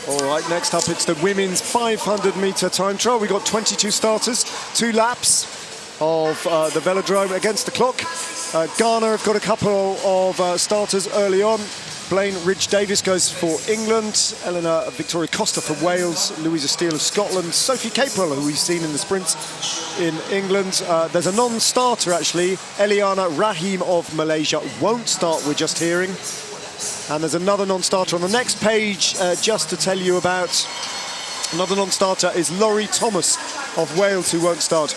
All right, next up it's the women's 500-metre time trial. We've got 22 starters, 2 laps of the velodrome against the clock. Ghana have got a couple of starters early on. Blaine Ridge-Davis goes for England, Eleanor Victoria Costa for Wales, Louisa Steele of Scotland, Sophie Capewell, who we've seen in the sprints in England. There's a non-starter, actually. Eliana Rahim of Malaysia won't start, we're just hearing. And there's another non-starter on the next page, just to tell you about. Another non-starter is Laurie Thomas of Wales, who won't start.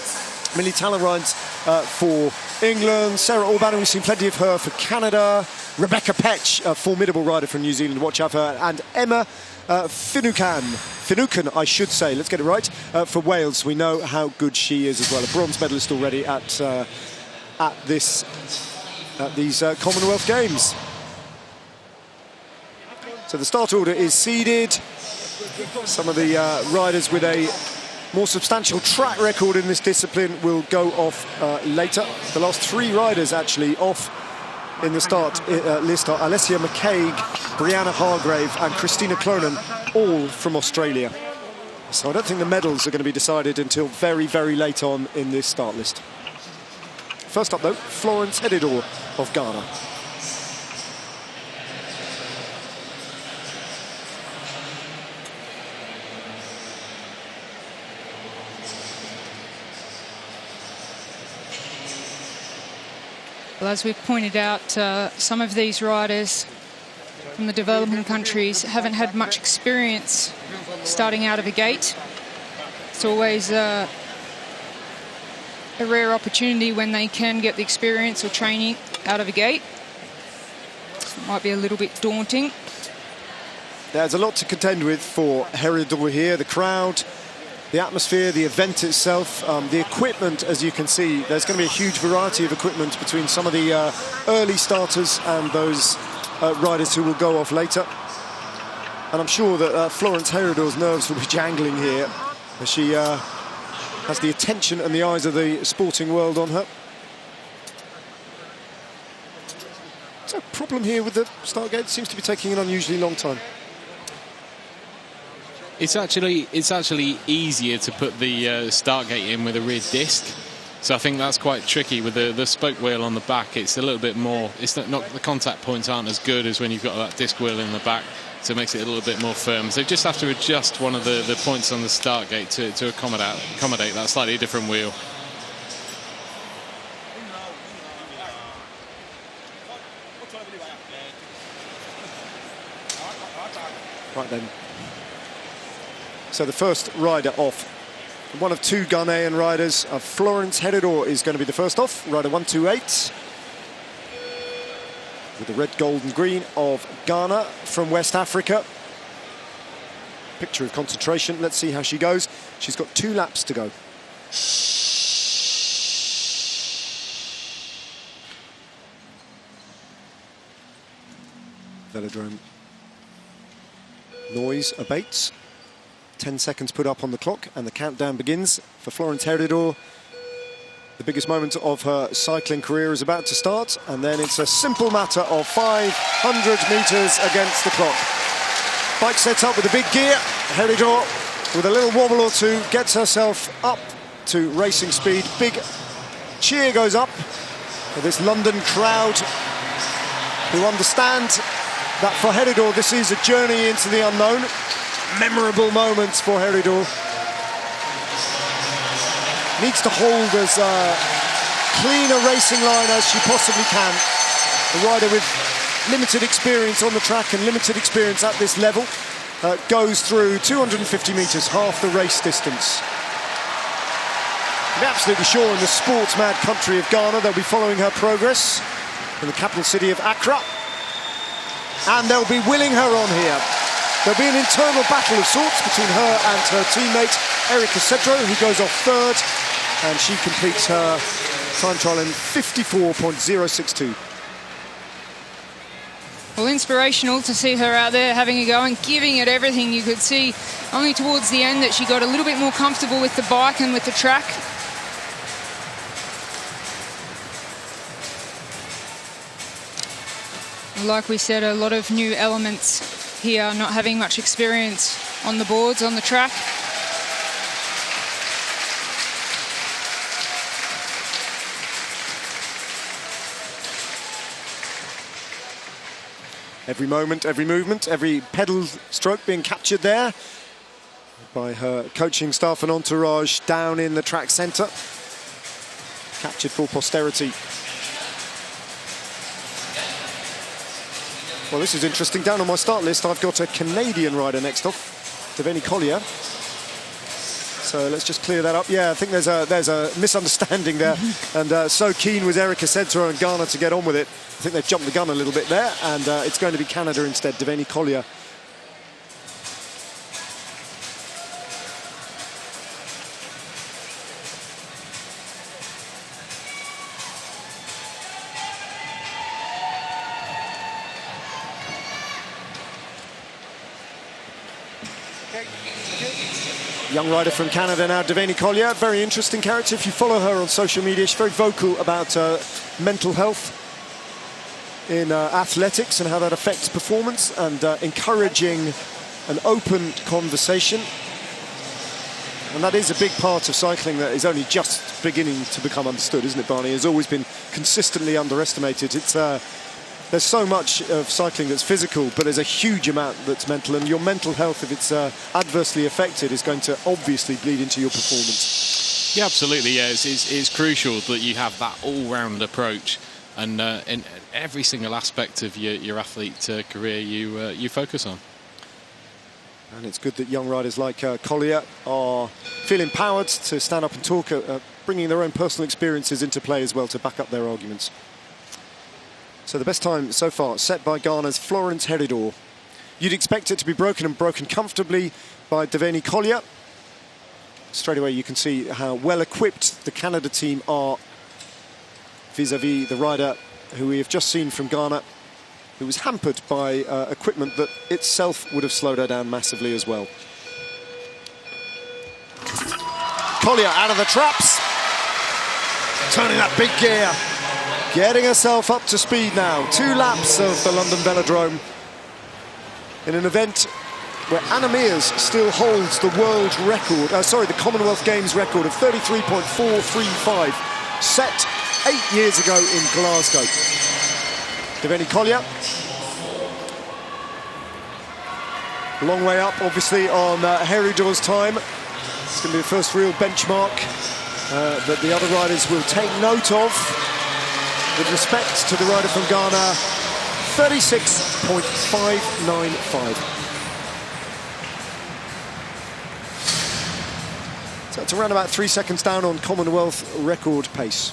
Millie Talleyrand for England. Sarah Orban, we've seen plenty of her for Canada. Rebecca Petch, a formidable rider from New Zealand, watch out for her. And Emma Finucane, I should say, let's get it right, for Wales. We know how good she is as well. A bronze medalist already at these Commonwealth Games. So the start order is seeded. Some of the riders with a more substantial track record in this discipline will go off later. The last 3 riders actually off in the start list are Alessia McCaig, Brianna Hargrave and Christina Clonan, all from Australia. So I don't think the medals are going to be decided until very, very late on in this start list. First up though, Florence Hedidor of Ghana. Well, as we've pointed out, some of these riders from the developing countries haven't had much experience starting out of a gate. It's always a rare opportunity when they can get the experience or training out of a gate. It might be a little bit daunting. There's a lot to contend with for Hedidor here. The crowd, the atmosphere, the event itself, the equipment, as you can see. There's going to be a huge variety of equipment between some of the early starters and those riders who will go off later. And I'm sure that Florence Hedidor's nerves will be jangling here as she has the attention and the eyes of the sporting world on her. So a problem here with the start gate. Seems to be taking an unusually long time. It's actually easier to put the start gate in with a rear disc, so I think that's quite tricky with the spoke wheel on the back. It's a little bit more. It's not the contact points aren't as good as when you've got that disc wheel in the back, so it makes it a little bit more firm. So you just have to adjust one of the points on the start gate to accommodate that slightly different wheel. Right then. So the first rider off, one of 2 Ghanaian riders, Florence Hedidor is going to be the first off, rider 128. With the red, gold and green of Ghana from West Africa. Picture of concentration, let's see how she goes. She's got 2 laps to go. Velodrome noise abates. 10 seconds put up on the clock and the countdown begins for Florence Hedidor. The biggest moment of her cycling career is about to start, and then it's a simple matter of 500 metres against the clock. Bike sets up with a big gear. Hedidor, with a little wobble or two, gets herself up to racing speed. Big cheer goes up for this London crowd who understand that for Hedidor this is a journey into the unknown. Memorable moments for Hedidor. Needs to hold as clean a racing line as she possibly can. A rider with limited experience on the track and limited experience at this level goes through 250 metres, half the race distance. I'm absolutely sure in the sports-mad country of Ghana they'll be following her progress in the capital city of Accra. And they'll be willing her on here. There'll be an internal battle of sorts between her and her teammate, Erica Cedro, who goes off 3rd, and she completes her time trial in 54.062. Well, inspirational to see her out there having a go and giving it everything. You could see only towards the end that she got a little bit more comfortable with the bike and with the track. Like we said, a lot of new elements here, not having much experience on the boards, on the track. Every moment, every movement, every pedal stroke being captured there by her coaching staff and entourage down in the track centre. Captured for posterity. Well, this is interesting. Down on my start list, I've got a Canadian rider next off, Devaney Collier. So let's just clear that up. Yeah, I think there's a misunderstanding there. And so keen was Erika Sedro and Ghana to get on with it. I think they've jumped the gun a little bit there, and it's going to be Canada instead, Devaney Collier. Young rider from Canada now, Devaney Collier. Very interesting character. If you follow her on social media, she's very vocal about mental health in athletics and how that affects performance, and encouraging an open conversation. And that is a big part of cycling that is only just beginning to become understood, isn't it, Barney? It's always been consistently underestimated. It's there's so much of cycling that's physical, but there's a huge amount that's mental, and your mental health, if it's adversely affected, is going to obviously bleed into your performance. Yeah, absolutely. Yeah, it's crucial that you have that all-round approach, and in every single aspect of your athlete career you focus on. And it's good that young riders like Collier are feel empowered to stand up and talk, bringing their own personal experiences into play as well to back up their arguments. So the best time so far set by Ghana's Florence Heridor. You'd expect it to be broken, and broken comfortably by Devaney Collier. Straight away you can see how well equipped the Canada team are vis-a-vis the rider who we have just seen from Ghana, who was hampered by equipment that itself would have slowed her down massively as well. Collier out of the traps, turning that big gear, getting herself up to speed now. 2 laps of the London Velodrome in an event where Anna Mears still holds the world record, the Commonwealth Games record of 33.435, set 8 years ago in Glasgow. Devaney Collier, long way up obviously on Heridor's time. It's going to be the first real benchmark that the other riders will take note of. With respect to the rider from Ghana, 36.595. So it's around about 3 seconds down on Commonwealth record pace.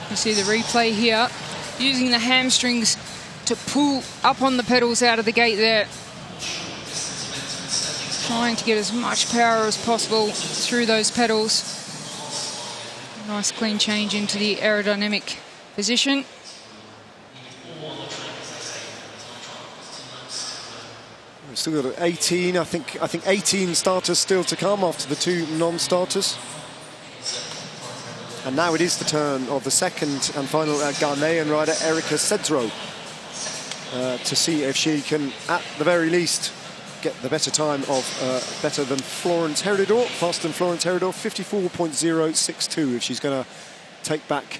You see the replay here, using the hamstrings to pull up on the pedals out of the gate there. Trying to get as much power as possible through those pedals. Nice clean change into the aerodynamic position. We've still got 18, I think 18 starters still to come after the 2 non-starters. And now it is the turn of the second and final Ghanaian rider, Erika Sedro, to see if she can, at the very least, get the better time of better than Florence Heridor, faster than Florence Heridor, 54.062, if she's going to take back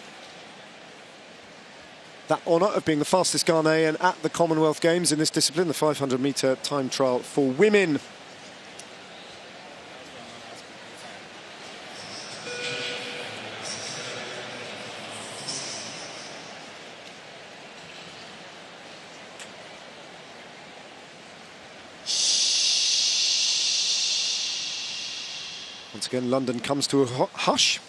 that honour of being the fastest Ghanaian at the Commonwealth Games in this discipline, the 500-metre time trial for women. Once again, London comes to a hush.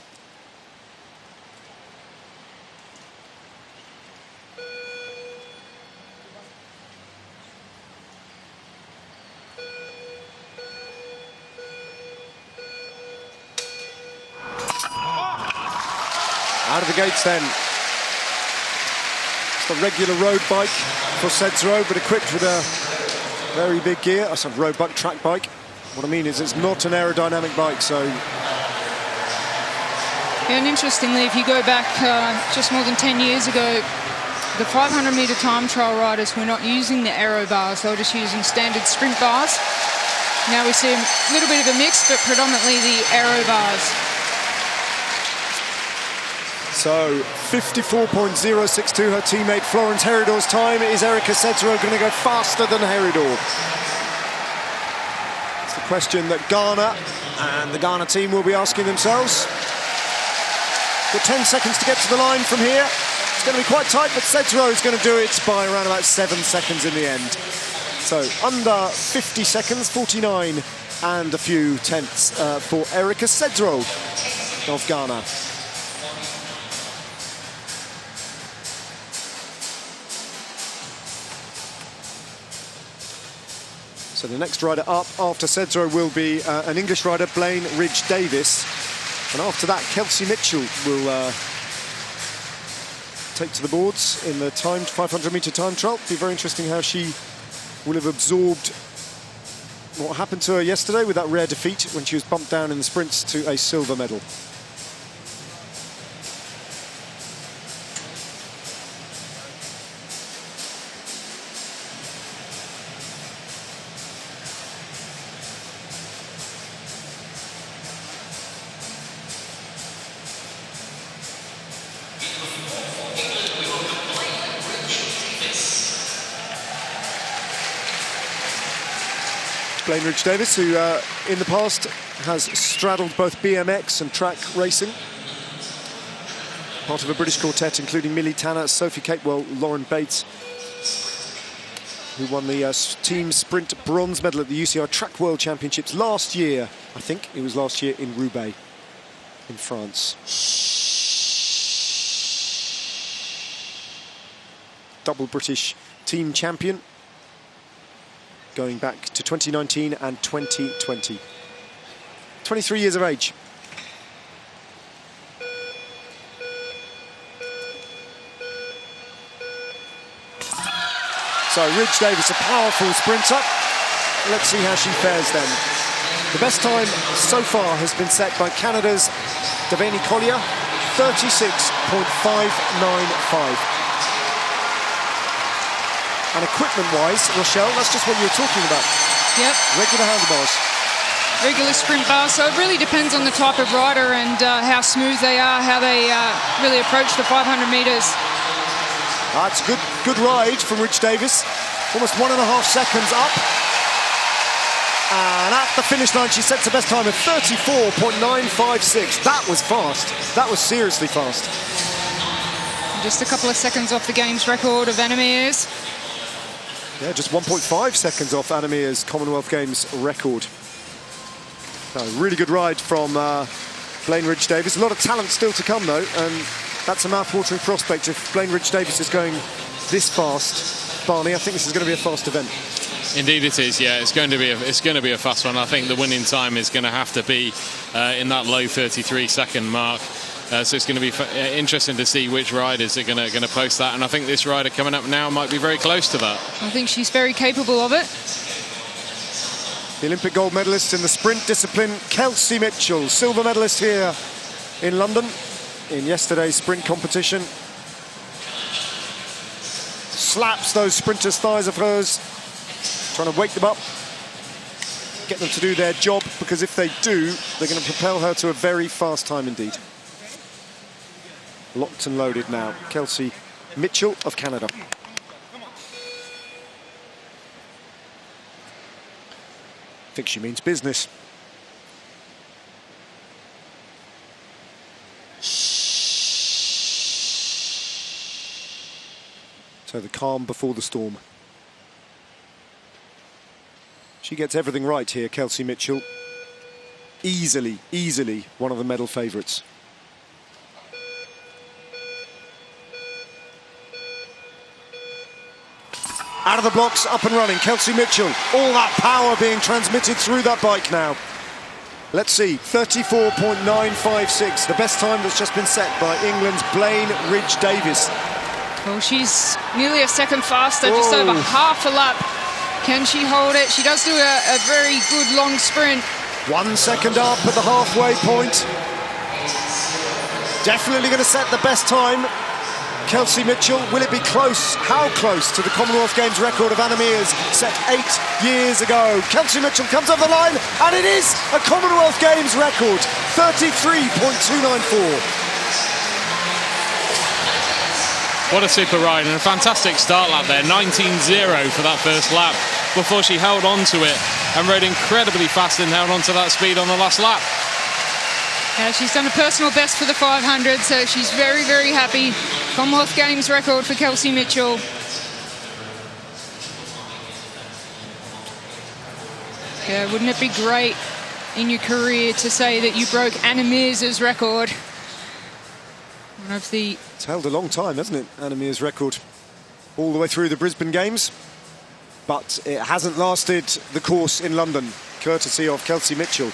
Out of the gates then. It's a regular road bike for Sedro, but equipped with a very big gear. That's a road bike, track bike. What I mean is it's not an aerodynamic bike, so And interestingly, if you go back just more than 10 years ago, the 500-metre time trial riders were not using the aero bars. They were just using standard sprint bars. Now we see a little bit of a mix, but predominantly the aero bars. So 54.062, her teammate Florence Heridor's time. Is Erika Cedro going to go faster than Heridor? It's the question that Ghana and the Ghana team will be asking themselves. Got 10 seconds to get to the line from here. It's going to be quite tight, but Cedro is going to do it by around about 7 seconds in the end. So under 50 seconds, 49 and a few tenths for Erika Cedro of Ghana. So the next rider up after Cedro will be an English rider, Blaine Ridge-Davis. And after that, Kelsey Mitchell will take to the boards in the timed 500-metre time trial. It'll be very interesting how she will have absorbed what happened to her yesterday with that rare defeat when she was bumped down in the sprints to a silver medal. Blaine Ridge-Davis, who in the past has straddled both BMX and track racing. Part of a British quartet including Millie Tanner, Sophie Capewell, Lauren Bates, who won the team sprint bronze medal at the UCI Track World Championships last year. I think it was last year in Roubaix in France. Double British team champion, going back to 2019 and 2020. 23 years of age. So Ridge-Davis, a powerful sprinter. Let's see how she fares then. The best time so far has been set by Canada's Devaney Collier, 36.595. And equipment-wise, Rochelle, that's just what you were talking about. Yep. Regular handlebars. Regular sprint bars. So it really depends on the type of rider and how smooth they are, how they really approach the 500 metres. That's a good ride from Ridge-Davis. Almost 1.5 seconds up. And at the finish line, she sets the best time of 34.956. That was fast. That was seriously fast. Just a couple of seconds off the games record of Anna Meares. Yeah, just 1.5 seconds off Anna Meares' Commonwealth Games record. So, really good ride from Blaine Ridge-Davis. A lot of talent still to come, though, and that's a mouth-watering prospect. If Blaine Ridge-Davis is going this fast, Barney, I think this is going to be a fast event. Indeed it is, yeah. It's going to be a fast one. I think the winning time is going to have to be in that low 33-second mark. So it's going to be interesting to see which riders are going to post that. And I think this rider coming up now might be very close to that. I think she's very capable of it. The Olympic gold medalist in the sprint discipline, Kelsey Mitchell, silver medalist here in London in yesterday's sprint competition. Slaps those sprinters' thighs of hers, trying to wake them up, get them to do their job, because if they do, they're going to propel her to a very fast time indeed. Locked and loaded now, Kelsey Mitchell of Canada. I think she means business. So the calm before the storm. She gets everything right here, Kelsey Mitchell. Easily one of the medal favourites. Out of the blocks, up and running, Kelsey Mitchell. All that power being transmitted through that bike now. Let's see, 34.956, the best time that's just been set by England's Blaine Ridge-Davis. Well, she's nearly a second faster, just over half a lap. Can she hold it? She does do a very good long sprint. 1 second up at the halfway point. Definitely going to set the best time. Kelsey Mitchell, will it be close? How close to the Commonwealth Games record of Anna Meares set 8 years ago? Kelsey Mitchell comes over the line, and it is a Commonwealth Games record, 33.294. What a super ride and a fantastic start lap there, 19.0 for that first lap before she held on to it and rode incredibly fast and held on to that speed on the last lap. Yeah, she's done a personal best for the 500, so she's very, very happy. Commonwealth Games record for Kelsey Mitchell. Yeah, wouldn't it be great in your career to say that you broke Anna Meares' record? One of the... It's held a long time, hasn't it, Anna Meares' record? All the way through the Brisbane Games. But it hasn't lasted the course in London, courtesy of Kelsey Mitchell.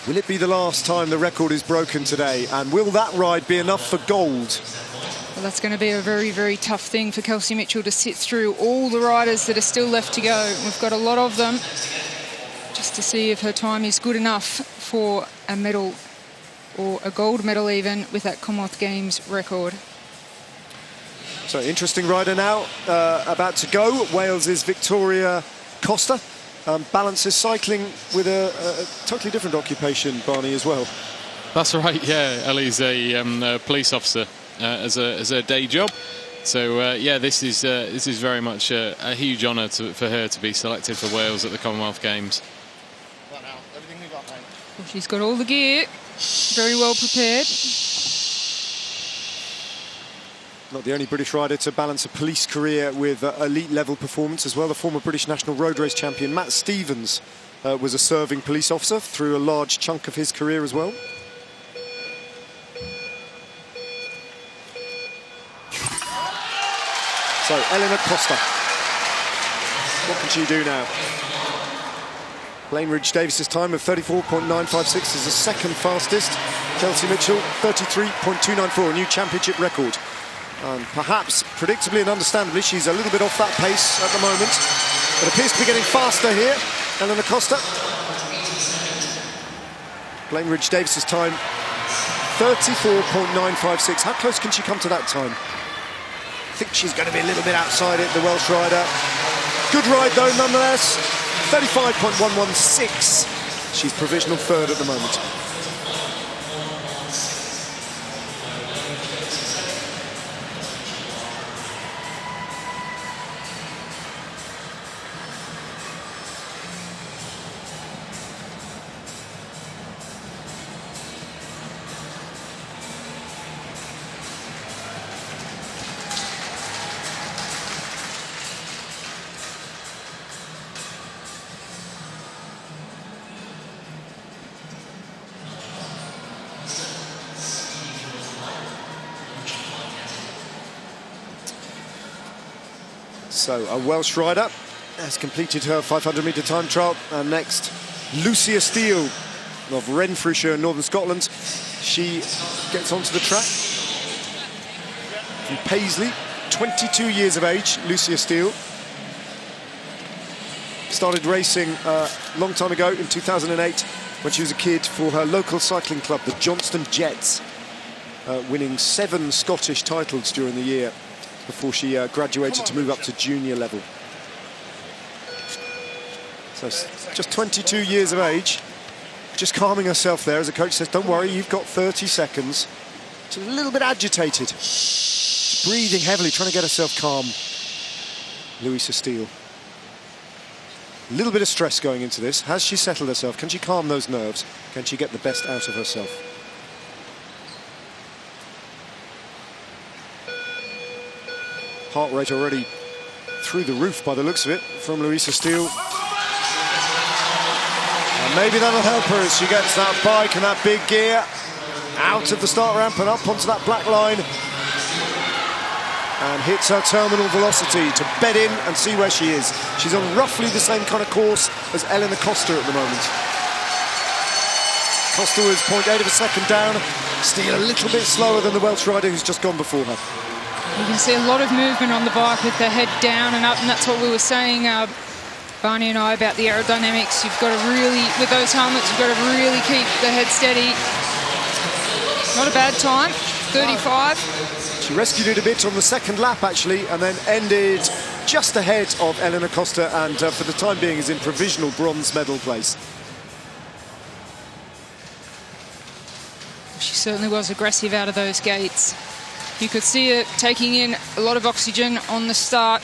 Will it be the last time the record is broken today? And will that ride be enough for gold? Well, that's going to be a very, very tough thing for Kelsey Mitchell to sit through all the riders that are still left to go. We've got a lot of them, just to see if her time is good enough for a medal, or a gold medal even, with that Commonwealth Games record. So, interesting rider now, about to go. Wales's Victoria Costa. Balances cycling with a totally different occupation, Barney, as well. That's right, yeah. Ellie's a police officer as a day job. So, yeah, this is very much a huge honour for her to be selected for Wales at the Commonwealth Games. Well, she's got all the gear, very well prepared. Not the only British rider to balance a police career with elite level performance as well. The former British national road race champion Matt Stevens was a serving police officer through a large chunk of his career as well. So Eleanor Costa, what can she do now? Blaine Ridge-Davis's time of 34.956 is the second fastest. Kelsey Mitchell 33.294, a new championship record. And perhaps, predictably and understandably, she's a little bit off that pace at the moment, but appears to be getting faster here. Eleanor Costa. Blaine Ridge-Davis's time, 34.956. How close can she come to that time? I think she's going to be a little bit outside it, the Welsh rider. Good ride, though, nonetheless. 35.116. She's provisional third at the moment. So a Welsh rider has completed her 500-metre time trial. And next, Lucia Steele of Renfrewshire, Northern Scotland. She gets onto the track from Paisley, 22 years of age, Lucia Steele. Started racing a long time ago in 2008 when she was a kid for her local cycling club, the Johnston Jets, winning 7 Scottish titles during the year before she graduated to move up to junior level. So just 22 years of age, just calming herself there as the coach says, don't worry, you've got 30 seconds. She's a little bit agitated. She's breathing heavily, trying to get herself calm. Lucia Steele. A little bit of stress going into this. Has she settled herself? Can she calm those nerves? Can she get the best out of herself? Heart rate already through the roof by the looks of it from Lucia Steele. And maybe that'll help her as she gets that bike and that big gear out of the start ramp and up onto that black line and hits her terminal velocity to bed in and see where she is. She's on roughly the same kind of course as Eleanor Costa at the moment. Costa was 0.8 of a second down. Steele a little bit slower than the Welsh rider who's just gone before her. You can see a lot of movement on the bike with the head down and up, and that's what we were saying Barney and I about the aerodynamics. You've got to really, with those helmets, you've got to really keep the head steady. Not a bad time, 35. She rescued it a bit on the second lap, actually, and then ended just ahead of Elena Costa, and for the time being is in provisional bronze medal place. She certainly was aggressive out of those gates. You could see her taking in a lot of oxygen on the start.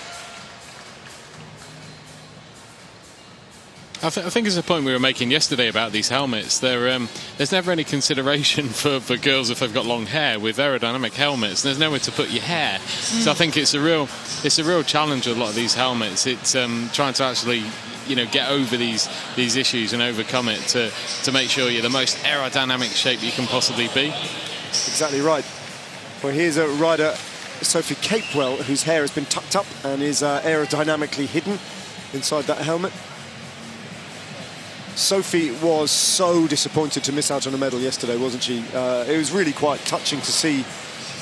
I think it's a point we were making yesterday about these helmets. There's never any consideration for girls if they've got long hair with aerodynamic helmets. There's nowhere to put your hair. So I think it's a real challenge with a lot of these helmets. It's trying to actually, get over these issues and overcome it to make sure you're the most aerodynamic shape you can possibly be. Exactly right. Well, here's a rider, Sophie Capewell, whose hair has been tucked up and is aerodynamically hidden inside that helmet. Sophie was so disappointed to miss out on a medal yesterday, wasn't she? It was really quite touching to see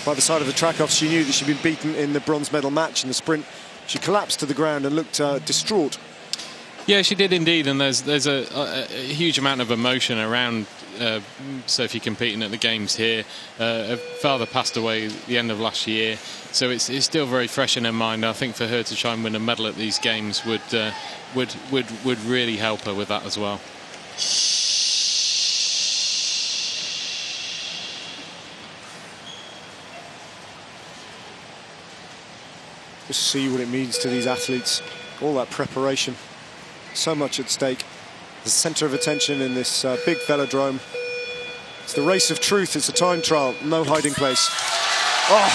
by the side of the track off. She knew that she'd been beaten in the bronze medal match in the sprint. She collapsed to the ground and looked distraught. Yeah, she did indeed, and there's a huge amount of emotion around Sophie competing at the Games here. Her father passed away at the end of last year, so it's still very fresh in her mind. I think for her to try and win a medal at these Games would really help her with that as well. Just see what it means to these athletes. All that preparation, so much at stake. The centre of attention in this big velodrome. It's the race of truth. It's a time trial, no hiding place. Oh,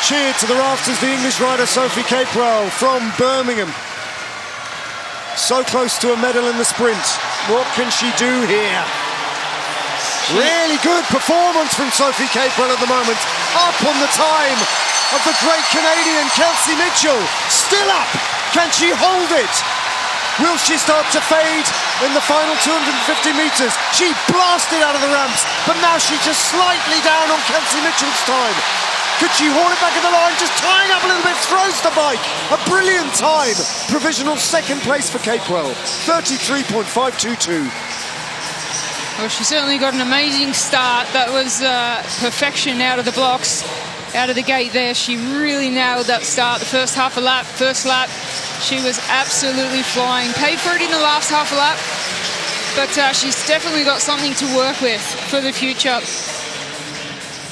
cheered to the rafters, the English rider Sophie Capewell from Birmingham. So close to a medal in the sprint. What can she do here? Really good performance from Sophie Capewell at the moment. Up on the time of the great Canadian Kelsey Mitchell. Still up. Can she hold it? Will she start to fade in the final 250 metres? She blasted out of the ramps, but now she's just slightly down on Kelsey Mitchell's time. Could she haul it back in the line? Just tying up a little bit, throws the bike. A brilliant time. Provisional second place for Capewell, 33.522. Well, she certainly got an amazing start. That was perfection out of the blocks, out of the gate there. She really nailed that start. The first half a lap, first lap, she was absolutely flying. Paid for it in the last half a lap, but she's definitely got something to work with for the future.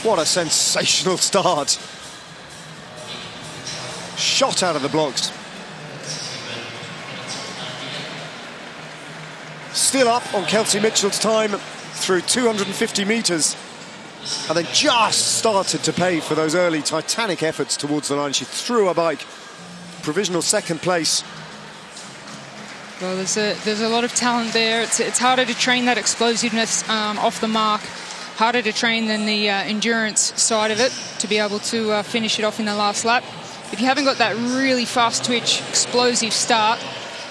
What a sensational start. Shot out of the blocks. Still up on Kelsey Mitchell's time through 250 metres. And then just started to pay for those early titanic efforts towards the line. She threw her bike. Provisional second place. Well, there's a lot of talent there. It's harder to train that explosiveness off the mark. Harder to train than the endurance side of it, to be able to finish it off in the last lap. If you haven't got that really fast twitch, explosive start,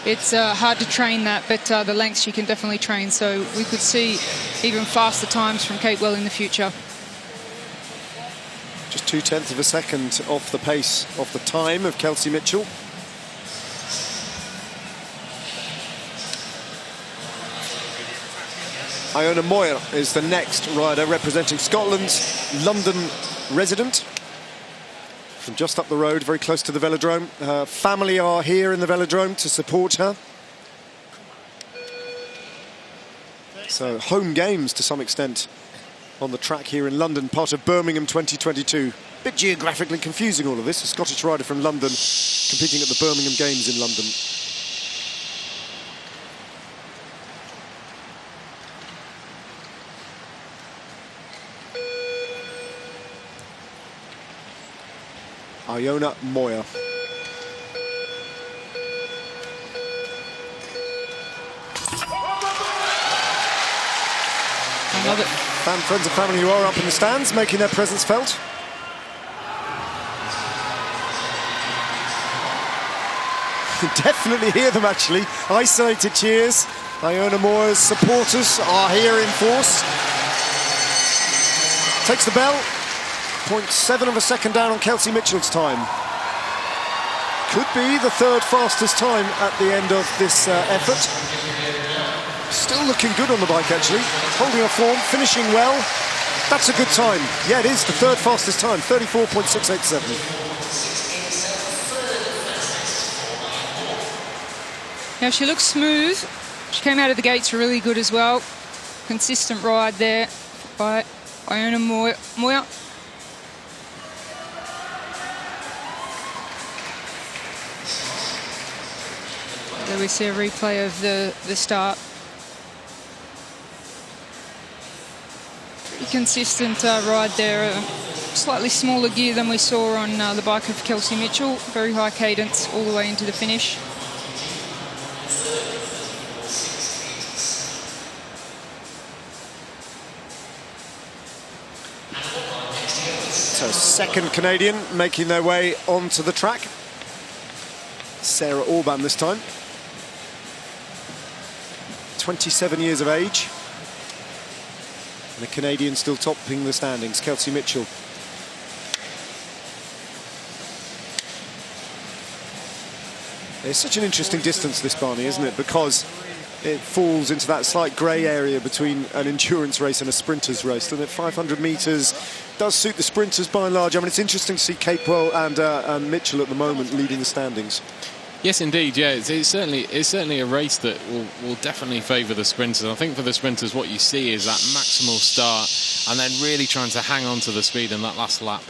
it's hard to train that, but the lengths you can definitely train. So we could see even faster times from Capewell in the future. Just 0.2 of a second off the pace, off the time of Kelsey Mitchell. Iona Moyer is the next rider representing Scotland's London resident. From just up the road, very close to the velodrome. Her family are here in the velodrome to support her. So home games to some extent on the track here in London, part of Birmingham 2022. Bit geographically confusing, all of this. A Scottish rider from London competing at the Birmingham Games in London. Iona Moyer. Another Friends and family who are up in the stands making their presence felt. You can definitely hear them actually. Isolated cheers. Iona Moyer's supporters are here in force. Takes the bell. 0.7 of a second down on Kelsey Mitchell's time. Could be the third fastest time at the end of this effort. Still looking good on the bike, actually. Holding her form, finishing well. That's a good time. Yeah, it is the third fastest time, 34.687. Now she looks smooth. She came out of the gates really good as well. Consistent ride there by Iona Moya. There we see a replay of the start. Pretty consistent ride there. Slightly smaller gear than we saw on the bike of Kelsey Mitchell. Very high cadence all the way into the finish. So second Canadian making their way onto the track. Sarah Orban this time. 27 years of age. And the Canadian still topping the standings, Kelsey Mitchell. It's such an interesting distance, this, Barney, isn't it? Because it falls into that slight grey area between an endurance race and a sprinter's race. And at 500 metres does suit the sprinters by and large. I mean, it's interesting to see Capewell and Mitchell at the moment leading the standings. Yes, indeed. Yeah, it's certainly a race that will definitely favour the sprinters. I think for the sprinters, what you see is that maximal start and then really trying to hang on to the speed in that last lap.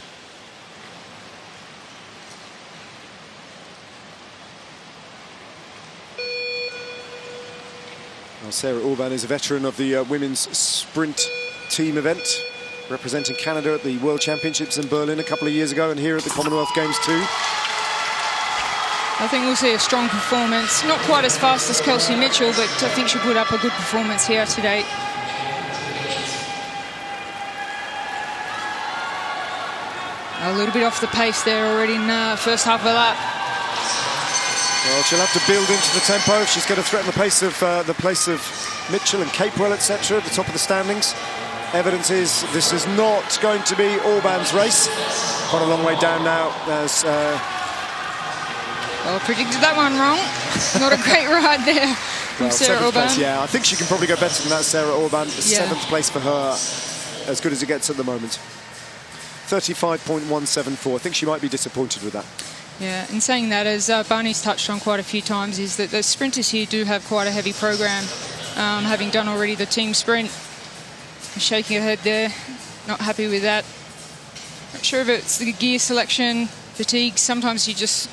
Well, Sarah Orban is a veteran of the women's sprint team event, representing Canada at the World Championships in Berlin a couple of years ago and here at the Commonwealth Games too. I think we'll see a strong performance. Not quite as fast as Kelsey Mitchell, but I think she'll put up a good performance here today. A little bit off the pace there already in the first half of the lap. Well, she'll have to build into the tempo if she's going to threaten the pace of Mitchell and Capewell, etc. at the top of the standings. Evidence is this is not going to be Orban's race. Quite a long way down now as... Well, predicted that one wrong. Not a great ride there from Sarah Orban. Place, yeah, I think she can probably go better than that, Sarah Orban. Seventh place for her, as good as it gets at the moment. 35.174. I think she might be disappointed with that. Yeah, and saying that, as Barney's touched on quite a few times, is that the sprinters here do have quite a heavy program, having done already the team sprint. Shaking her head there, not happy with that. Not sure if it's the gear selection, fatigue. Sometimes you just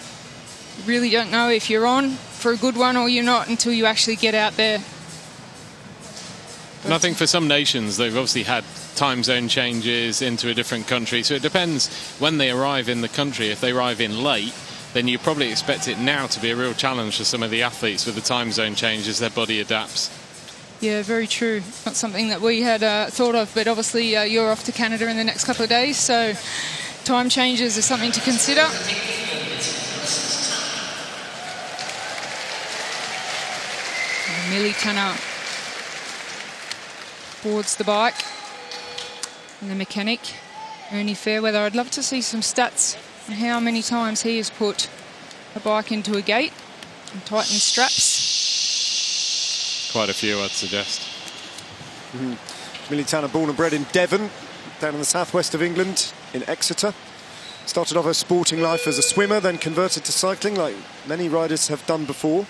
really don't know if you're on for a good one or you're not until you actually get out there. And I think for some nations, they've obviously had time zone changes into a different country. So it depends when they arrive in the country. If they arrive in late, then you probably expect it now to be a real challenge for some of the athletes with the time zone changes, their body adapts. Yeah, very true. Not something that we had thought of, but obviously you're off to Canada in the next couple of days, so time changes is something to consider. Millie Tanner boards the bike. And the mechanic, Ernie Fairweather. I'd love to see some stats on how many times he has put a bike into a gate and tightened straps. Quite a few, I'd suggest. Millie Tanner, born and bred in Devon, down in the southwest of England, in Exeter. Started off her sporting life as a swimmer, then converted to cycling, like many riders have done before.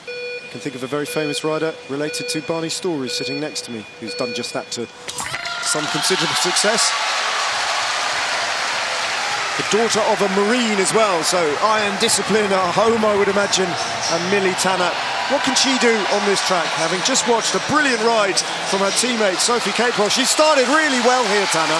I can think of a very famous rider related to Barney Story sitting next to me, who's done just that to some considerable success. The daughter of a Marine as well, so iron discipline at home, I would imagine. And Millie Tanner, what can she do on this track? Having just watched a brilliant ride from her teammate Sophie Capewell. She started really well here, Tanner.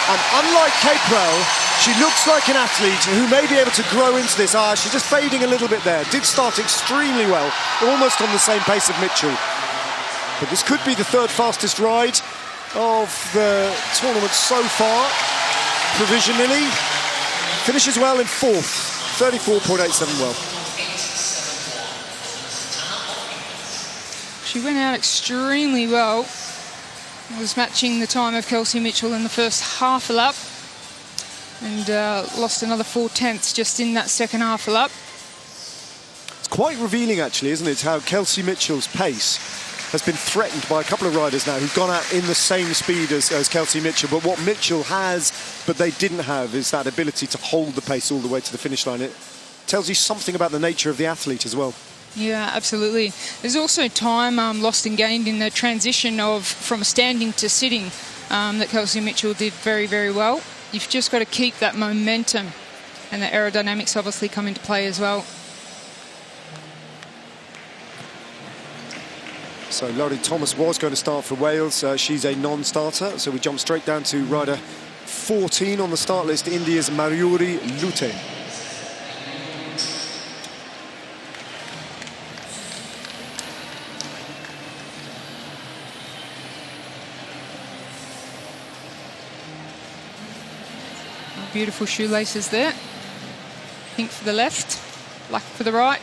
And unlike Capewell, she looks like an athlete who may be able to grow into this. She's just fading a little bit there. Did start extremely well, almost on the same pace of Mitchell. But this could be the third fastest ride of the tournament so far, provisionally. Finishes well in fourth, 34.87 well. She went out extremely well. Was matching the time of Kelsey Mitchell in the first half a lap. and lost another 4/10 just in that second half lap. It's quite revealing, actually, isn't it, how Kelsey Mitchell's pace has been threatened by a couple of riders now who've gone out in the same speed as Kelsey Mitchell. But what Mitchell has, but they didn't have, is that ability to hold the pace all the way to the finish line. It tells you something about the nature of the athlete as well. Yeah, absolutely. There's also time lost and gained in the transition from standing to sitting that Kelsey Mitchell did very, very well. You've just got to keep that momentum, and the aerodynamics obviously come into play as well. So Laurie Thomas was going to start for Wales. She's a non-starter, so we jump straight down to rider 14 on the start list, India's Mayuri Lute. Beautiful shoelaces there. Pink for the left, black for the right.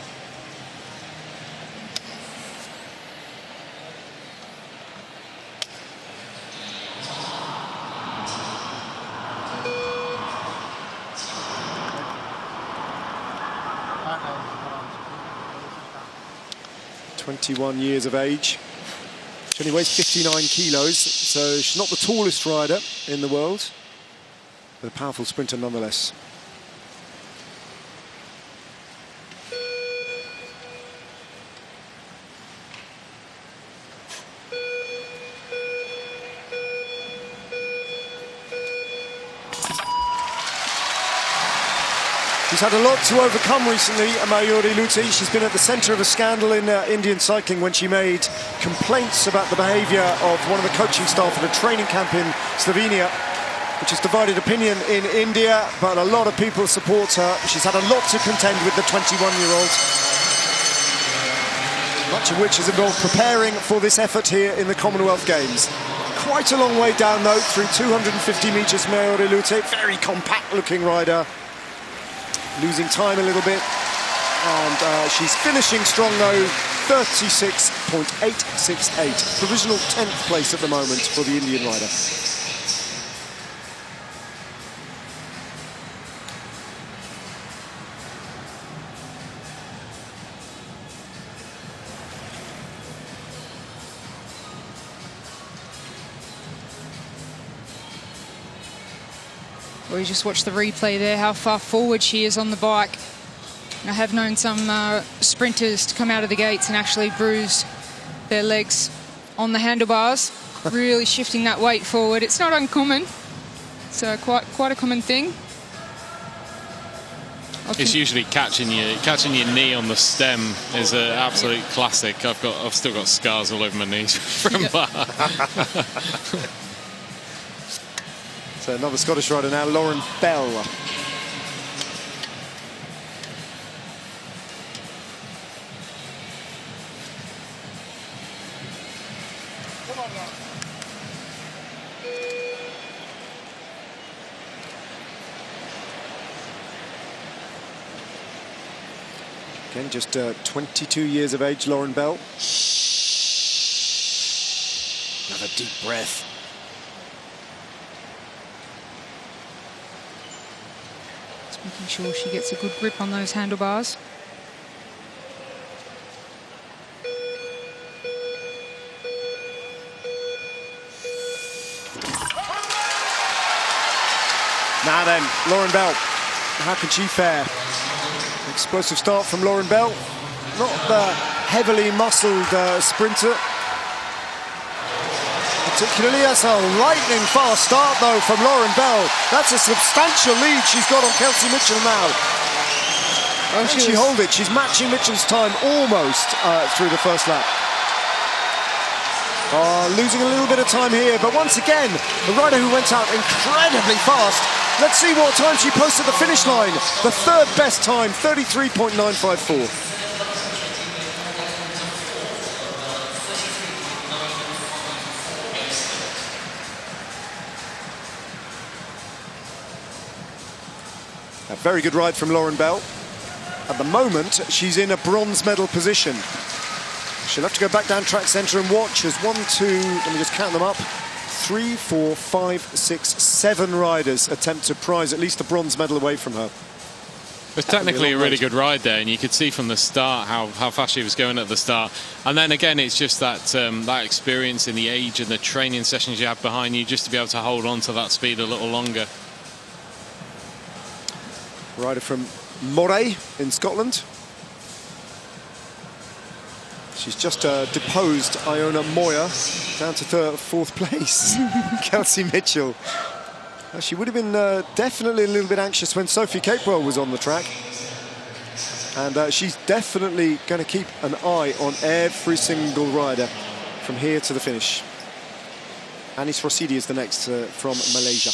.21 years of age. She only weighs 59 kilos, so she's not the tallest rider in the world, but a powerful sprinter nonetheless. She's had a lot to overcome recently, Mayuri Lute. She's been at the centre of a scandal in Indian cycling when she made complaints about the behaviour of one of the coaching staff at a training camp in Slovenia, which has divided opinion in India, but a lot of people support her. She's had a lot to contend with, the 21-year-old, much of which is involved preparing for this effort here in the Commonwealth Games. Quite a long way down, though, through 250 metres, Mayuri Lute. Very compact-looking rider. Losing time a little bit, and she's finishing strong though, 36.868. Provisional 10th place at the moment for the Indian rider. Well, you just watch the replay there, how far forward she is on the bike. And I have known some sprinters to come out of the gates and actually bruise their legs on the handlebars, really shifting that weight forward. It's not uncommon. It's quite a common thing. It's usually catching your knee on the stem is an absolute classic. I've still got scars all over my knees from that. So another Scottish rider now, Lauren Bell. Again, just 22 years of age, Lauren Bell. Another deep breath. Making sure she gets a good grip on those handlebars. Now then, Lauren Bell, how can she fare? Explosive start from Lauren Bell. Not the heavily muscled sprinter. Particularly, that's a lightning fast start though from Lauren Bell. That's a substantial lead she's got on Kelsey Mitchell now. How can she hold it? She's matching Mitchell's time almost through the first lap. Losing a little bit of time here, but once again, the rider who went out incredibly fast. Let's see what time she posts at the finish line. The third best time, 33.954. A very good ride from Lauren Bell. At the moment, she's in a bronze medal position. She'll have to go back down track centre and watch as 1, 2, let me just count them up, 3, 3, 4, 5, 6, 7 riders attempt to prize at least a bronze medal away from her. It was technically a really good ride there, and you could see from the start how fast she was going at the start. And then again, it's just that that experience in the age and the training sessions you have behind you, just to be able to hold on to that speed a little longer. Rider from Moray in Scotland. She's just deposed Iona Moya down to 4th place. Kelsey Mitchell. She would have been definitely a little bit anxious when Sophie Capewell was on the track. And she's definitely going to keep an eye on every single rider from here to the finish. Anis Rosidi is the next from Malaysia.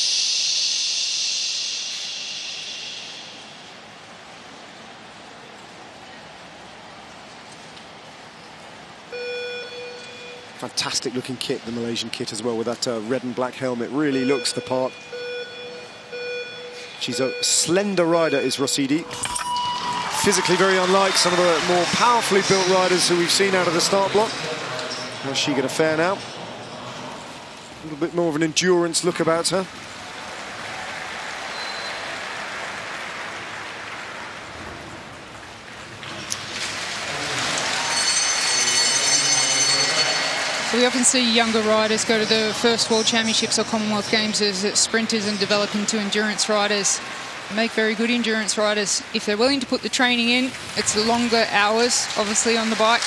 Fantastic looking kit, the Malaysian kit as well, with that red and black helmet. Really looks the part. She's a slender rider, is Rosidi. Physically very unlike some of the more powerfully built riders who we've seen out of the start block. How's she going to fare now? A little bit more of an endurance look about her. So we often see younger riders go to the first World Championships or Commonwealth Games as sprinters and develop into endurance riders. Make very good endurance riders. If they're willing to put the training in, it's longer hours, obviously, on the bike.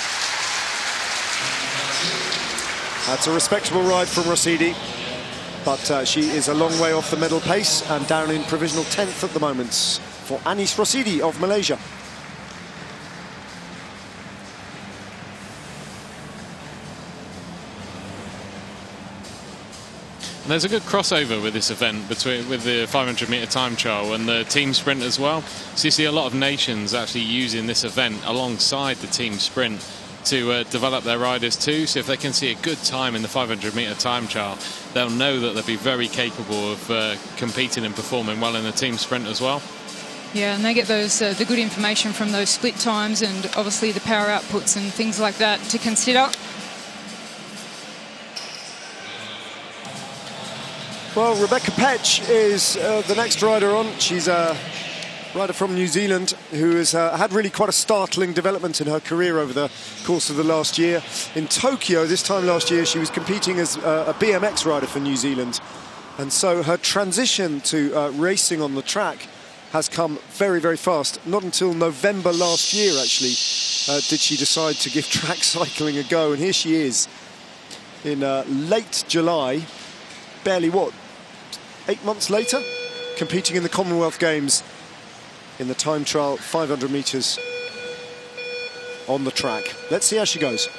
That's a respectable ride from Rosidi, but she is a long way off the medal pace and down in provisional 10th at the moment for Anis Rosidi of Malaysia. There's a good crossover with this event with the 500-metre time trial and the team sprint as well. So you see a lot of nations actually using this event alongside the team sprint to develop their riders too. So if they can see a good time in the 500-metre time trial, they'll know that they'll be very capable of competing and performing well in the team sprint as well. Yeah, and they get those the good information from those split times and obviously the power outputs and things like that to consider. Well, Rebecca Petch is the next rider on. She's a rider from New Zealand who has had really quite a startling development in her career over the course of the last year. In Tokyo, this time last year, she was competing as a BMX rider for New Zealand. And so her transition to racing on the track has come very, very fast. Not until November last year, actually, did she decide to give track cycling a go. And here she is in late July, barely, 8 months later, competing in the Commonwealth Games in the time trial 500 metres on the track. Let's see how she goes.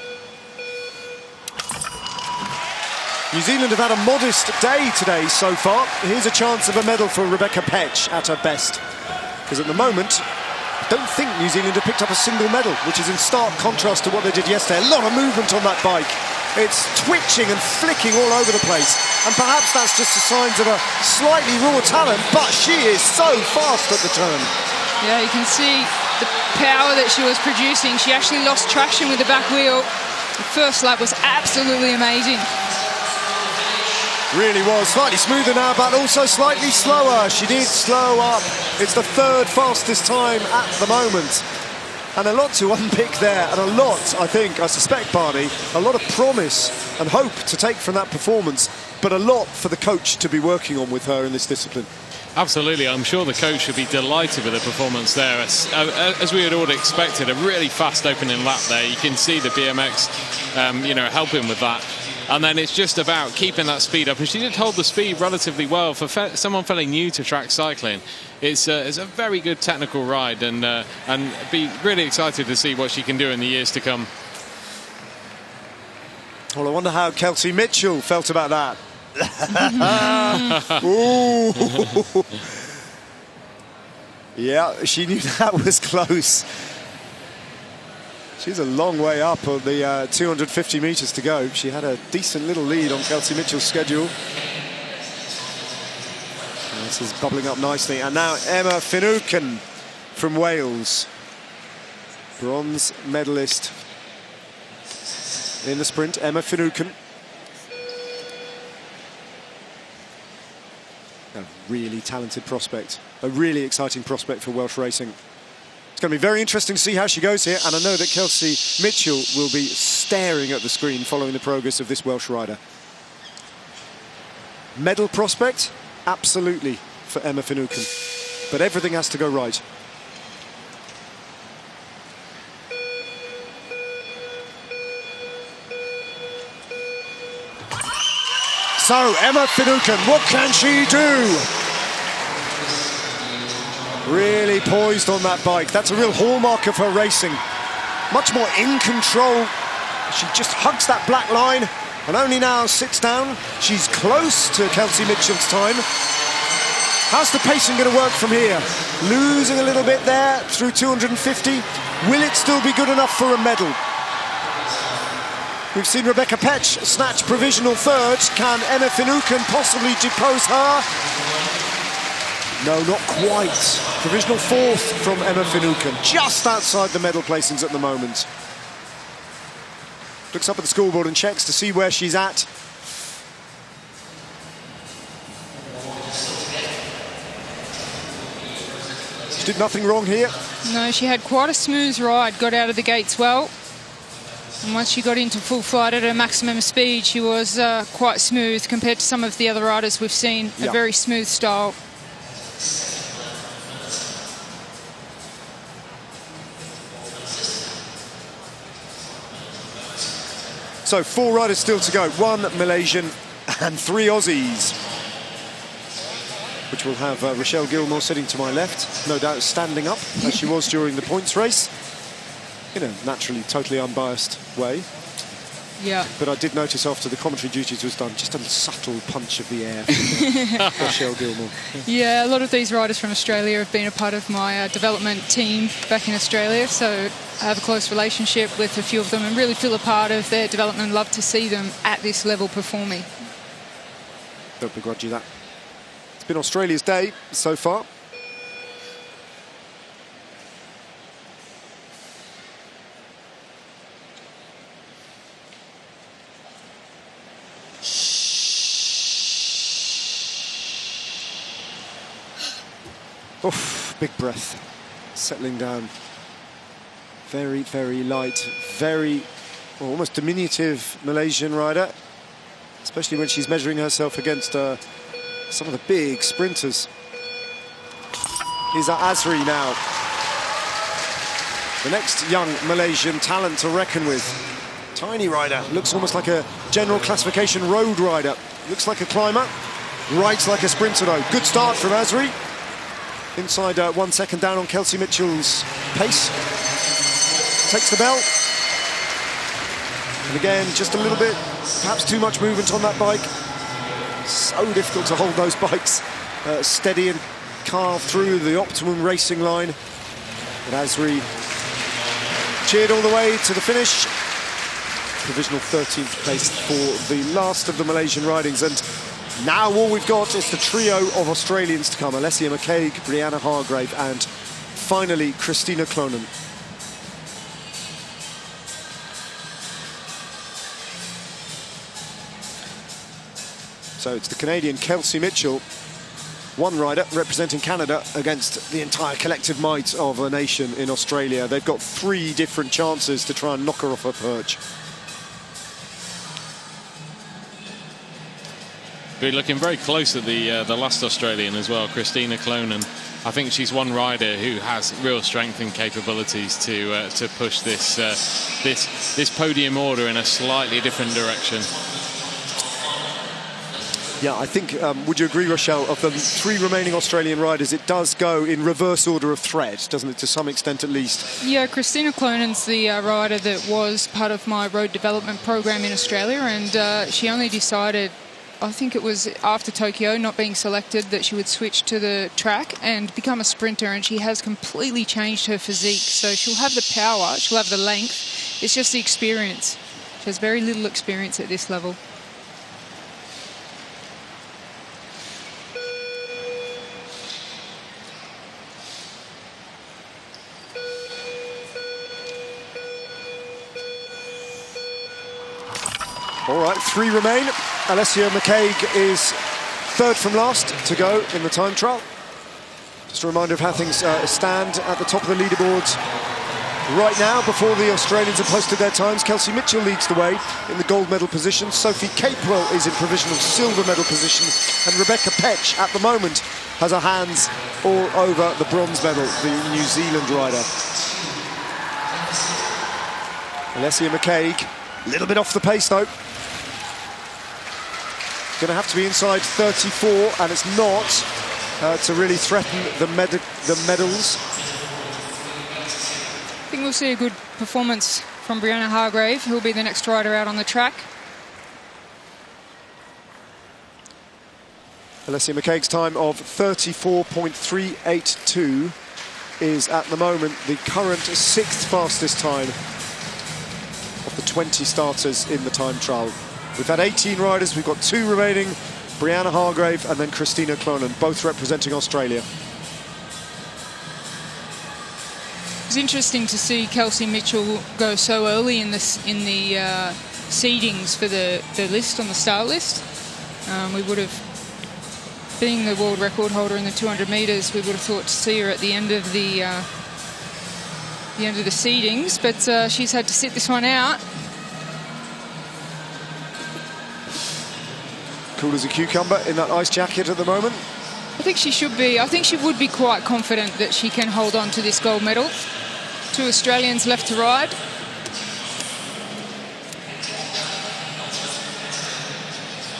New Zealand have had a modest day today so far. Here's a chance of a medal for Rebecca Petch at her best. Because at the moment, I don't think New Zealand have picked up a single medal, which is in stark contrast to what they did yesterday. A lot of movement on that bike. It's twitching and flicking all over the place. And perhaps that's just the signs of a slightly raw talent, but she is so fast at the turn. Yeah, you can see the power that she was producing. She actually lost traction with the back wheel. The first lap was absolutely amazing. Really was. Slightly smoother now, but also slightly slower. She did slow up. It's the third fastest time at the moment. And a lot to unpick there, and a lot, I suspect, Barney, a lot of promise and hope to take from that performance, but a lot for the coach to be working on with her in this discipline. Absolutely, I'm sure the coach should be delighted with the performance there. As we had all expected, a really fast opening lap there. You can see the BMX, helping with that. And then it's just about keeping that speed up. And she did hold the speed relatively well for someone fairly new to track cycling. It's a very good technical ride, and be really excited to see what she can do in the years to come. Well, I wonder how Kelsey Mitchell felt about that. Ooh. Yeah, she knew that was close. She's a long way up on the 250 metres to go. She had a decent little lead on Kelsey Mitchell's schedule. And this is bubbling up nicely. And now Emma Finucane from Wales. Bronze medalist in the sprint, Emma Finucane. A really talented prospect. A really exciting prospect for Welsh racing. It's going to be very interesting to see how she goes here, and I know that Kelsey Mitchell will be staring at the screen following the progress of this Welsh rider. Medal prospect? Absolutely, for Emma Finucane. But everything has to go right. So, Emma Finucane, what can she do? Really poised on that bike. That's a real hallmark of her racing. Much more in control. She just hugs that black line and only now sits down. She's close to Kelsey Mitchell's time. How's the pacing going to work from here? Losing a little bit there through 250. Will it still be good enough for a medal? We've seen Rebecca Petch snatch provisional third. Can Emma Finucane possibly depose her? No, not quite. Provisional fourth from Emma Finucane, just outside the medal placings at the moment. Looks up at the scoreboard and checks to see where she's at. She did nothing wrong here. No, she had quite a smooth ride, got out of the gates well. And once she got into full flight at her maximum speed, she was quite smooth compared to some of the other riders we've seen. A very smooth style. So 4 riders still to go. 1 Malaysian and 3 Aussies. Which will have Rochelle Gilmore sitting to my left, no doubt standing up, as she was during the points race. In a naturally, totally unbiased way. Yeah. But I did notice after the commentary duties was done, just a subtle punch of the air from Rochelle Gilmore. Yeah, a lot of these riders from Australia have been a part of my development team back in Australia, so I have a close relationship with a few of them and really feel a part of their development. Love to see them at this level performing. Don't begrudge you that. It's been Australia's day so far. Oof, big breath, settling down. Very, very light, very, almost diminutive Malaysian rider, especially when she's measuring herself against some of the big sprinters. Here's Azri now. The next young Malaysian talent to reckon with. Tiny rider, looks almost like a general classification road rider. Looks like a climber, rides like a sprinter though. Good start from Azri. Inside 1 second down on Kelsey Mitchell's pace. Takes the bell. And again, just a little bit, perhaps too much movement on that bike. So difficult to hold those bikes steady and carve through the optimum racing line. But Azri cheered all the way to the finish. Provisional 13th place for the last of the Malaysian ridings. And now all we've got is the trio of Australians to come. Alessia McCaig, Brianna Hargrave, and finally Christina Clonan. So it's the Canadian Kelsey Mitchell, one rider representing Canada against the entire collective might of a nation in Australia. They've got 3 different chances to try and knock her off her perch. We're looking very close at the last Australian as well, Christina Clonan. I think she's one rider who has real strength and capabilities to push this this podium order in a slightly different direction. Yeah, I think, would you agree, Rochelle, of the 3 remaining Australian riders, it does go in reverse order of thread, doesn't it, to some extent at least? Yeah, Christina Clonan's the rider that was part of my road development program in Australia, and she only decided, I think it was after Tokyo, not being selected, that she would switch to the track and become a sprinter, and she has completely changed her physique. So she'll have the power, she'll have the length, it's just the experience. She has very little experience at this level. All right, 3 remain. Alessia McCaig is third from last to go in the time trial. Just a reminder of how things stand at the top of the leaderboard right now. Before the Australians have posted their times, Kelsey Mitchell leads the way in the gold medal position. Sophie Capewell is in provisional silver medal position. And Rebecca Petch, at the moment, has her hands all over the bronze medal, the New Zealand rider. Alessia McCaig, a little bit off the pace though. Going to have to be inside 34, and it's not to really threaten the medals. I think we'll see a good performance from Brianna Hargrave, who'll be the next rider out on the track. Alessia McCaig's time of 34.382 is at the moment the current 6th fastest time of the 20 starters in the time trial. We've had 18 riders, we've got 2 remaining, Brianna Hargrave and then Christina Clonan, both representing Australia. It's interesting to see Kelsey Mitchell go so early in the seedings for the list, on the start list. We would have, being the world record holder in the 200 metres, we would have thought to see her at the end of the seedings, but she's had to sit this one out. Cool as a cucumber in that ice jacket at the moment. I think she should be. I think she would be quite confident that she can hold on to this gold medal. 2 Australians left to ride.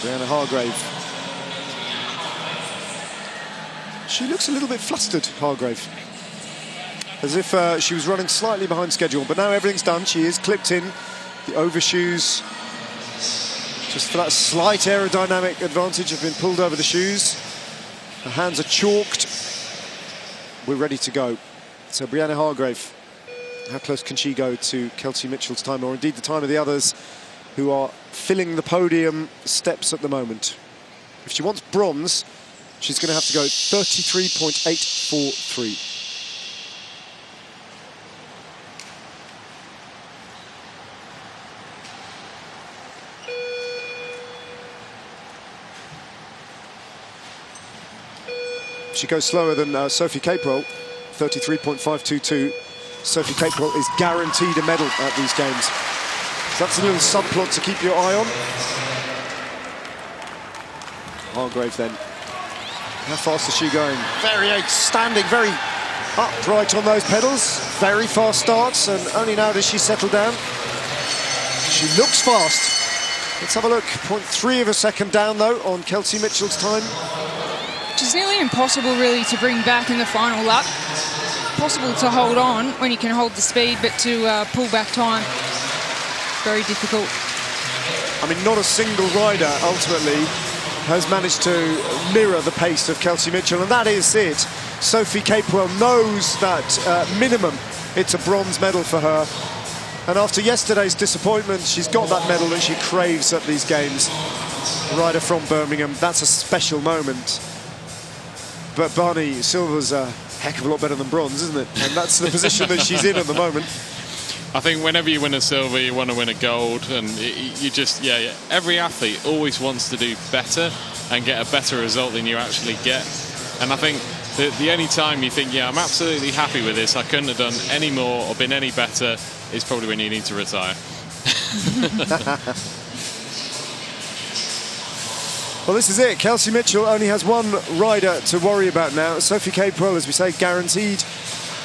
Brianna Hargrave. She looks a little bit flustered, Hargrave. As if she was running slightly behind schedule, but now everything's done. She is clipped in, the overshoes, just for that slight aerodynamic advantage, have been pulled over the shoes. Her hands are chalked. We're ready to go. So Brianna Hargrave, how close can she go to Kelsey Mitchell's time, or indeed the time of the others who are filling the podium steps at the moment? If she wants bronze, she's going to have to go 33.843. She goes slower than Sophie Capewell, 33.522. Sophie Capewell is guaranteed a medal at these games. So that's a little subplot to keep your eye on. Hargrave then. How fast is she going? Very outstanding, very upright on those pedals. Very fast starts, and only now does she settle down. She looks fast. Let's have a look. 0.3 of a second down, though, on Kelsey Mitchell's time. Which is nearly impossible, really, to bring back in the final lap. Possible to hold on when you can hold the speed, but to pull back time, very difficult. I mean, not a single rider, ultimately, has managed to mirror the pace of Kelsey Mitchell, and that is it. Sophie Capewell knows that minimum it's a bronze medal for her, and after yesterday's disappointment, she's got that medal that she craves at these games. Rider from Birmingham, that's a special moment. But Barney, silver's a heck of a lot better than bronze, isn't it? And that's the position that she's in at the moment. I think whenever you win a silver, you want to win a gold, and you just, every athlete always wants to do better and get a better result than you actually get. And I think the only time you think, I'm absolutely happy with this, I couldn't have done any more or been any better, is probably when you need to retire. Well, this is it. Kelsey Mitchell only has one rider to worry about now. Sophie Capewell, as we say, guaranteed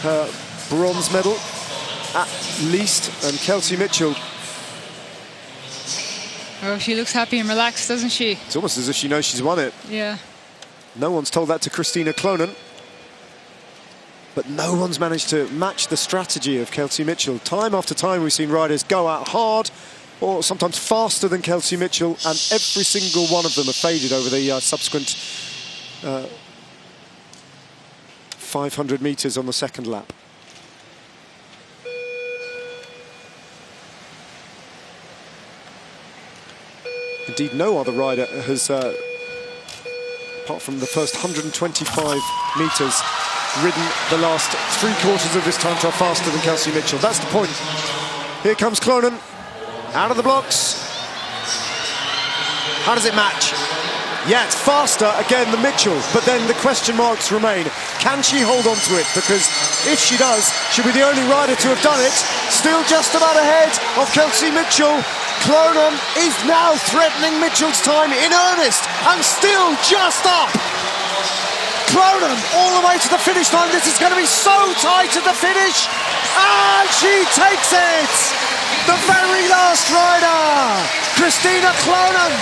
her bronze medal at least, and Kelsey Mitchell. Oh, she looks happy and relaxed, doesn't she? It's almost as if she knows she's won it. Yeah. No one's told that to Christina Clonan, but no one's managed to match the strategy of Kelsey Mitchell. Time after time, we've seen riders go out hard, or sometimes faster than Kelsey Mitchell, and every single one of them have faded over the subsequent 500 metres on the second lap. Indeed, no other rider has, apart from the first 125 metres, ridden the last 3/4 of this time trial faster than Kelsey Mitchell. That's the point. Here comes Clonan. Out of the blocks. How does it match? yet faster again the Mitchell, but then the question marks remain. Can she hold on to it? Because if she does, she'll be the only rider to have done it. Still just about ahead of Kelsey Mitchell. Clonan is now threatening Mitchell's time in earnest and still just up. Clonan all the way to the finish line. This is going to be so tight at the finish, and she takes it. The very last rider, Christina Clonan,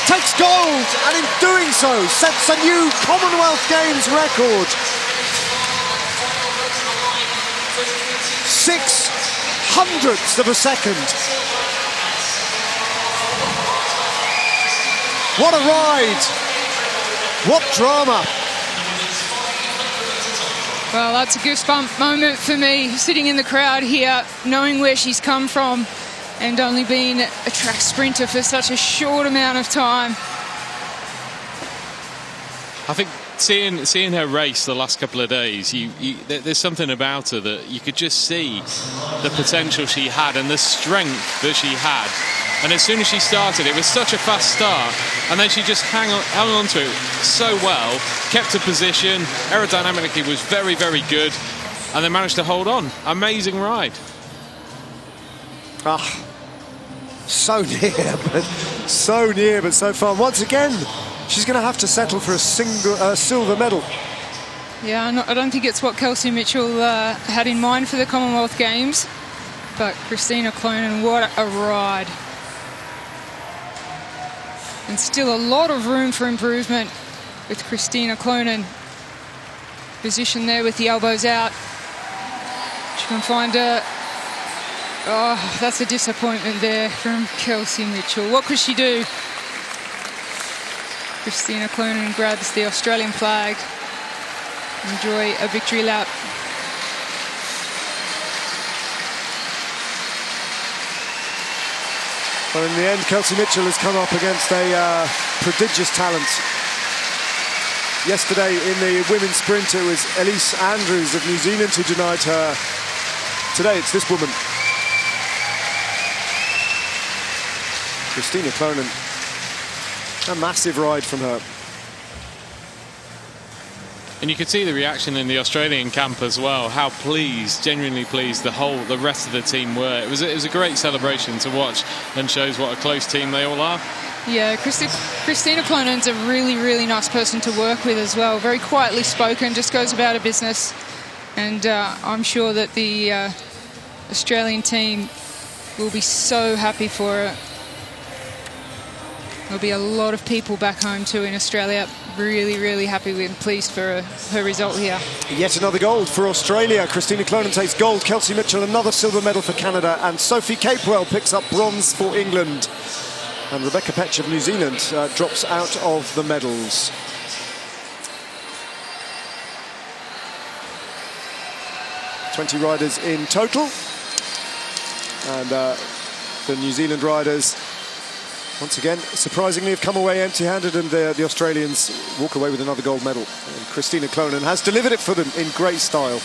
takes gold, and in doing so sets a new Commonwealth Games record. 0.06 of a second. What a ride! What drama! Well, that's a goosebump moment for me, sitting in the crowd here, knowing where she's come from and only being a track sprinter for such a short amount of time. I think seeing her race the last couple of days, there's something about her that you could just see the potential she had and the strength that she had. And as soon as she started, it was such a fast start, and then she just hung on to it so well, kept her position, aerodynamically was very, very good, and then managed to hold on. Amazing ride. Ah, so near, but so far. Once again, she's going to have to settle for a silver medal. Yeah, I don't think it's what Kelsey Mitchell had in mind for the Commonwealth Games, but Christina Clonan, what a ride. And still a lot of room for improvement with Christina Clonan. Position there with the elbows out. She can find a... Oh, that's a disappointment there from Kelsey Mitchell. What could she do? Christina Clonan grabs the Australian flag. Enjoy a victory lap. Well, in the end, Kelsey Mitchell has come up against a prodigious talent. Yesterday in the women's sprint, it was Elise Andrews of New Zealand who denied her. Today, it's this woman. Christina Clonan. A massive ride from her. And you could see the reaction in the Australian camp as well, how pleased, genuinely pleased the rest of the team were. It was a great celebration to watch and shows what a close team they all are. Yeah, Christina Clonan's a really, really nice person to work with as well. Very quietly spoken, just goes about her business. And I'm sure that the Australian team will be so happy for her. There'll be a lot of people back home too in Australia really, really happy and pleased for her result here. Yet another gold for Australia. Christina Clonan takes gold. Kelsey Mitchell another silver medal for Canada. And Sophie Capewell picks up bronze for England. And Rebecca Petch of New Zealand drops out of the medals. "20 riders in total. And the New Zealand riders, once again, surprisingly, have come away empty-handed, and the Australians walk away with another gold medal. And Christina Clonan has delivered it for them in great style.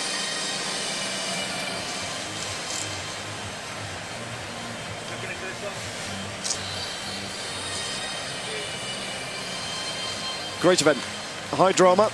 Great event, high drama.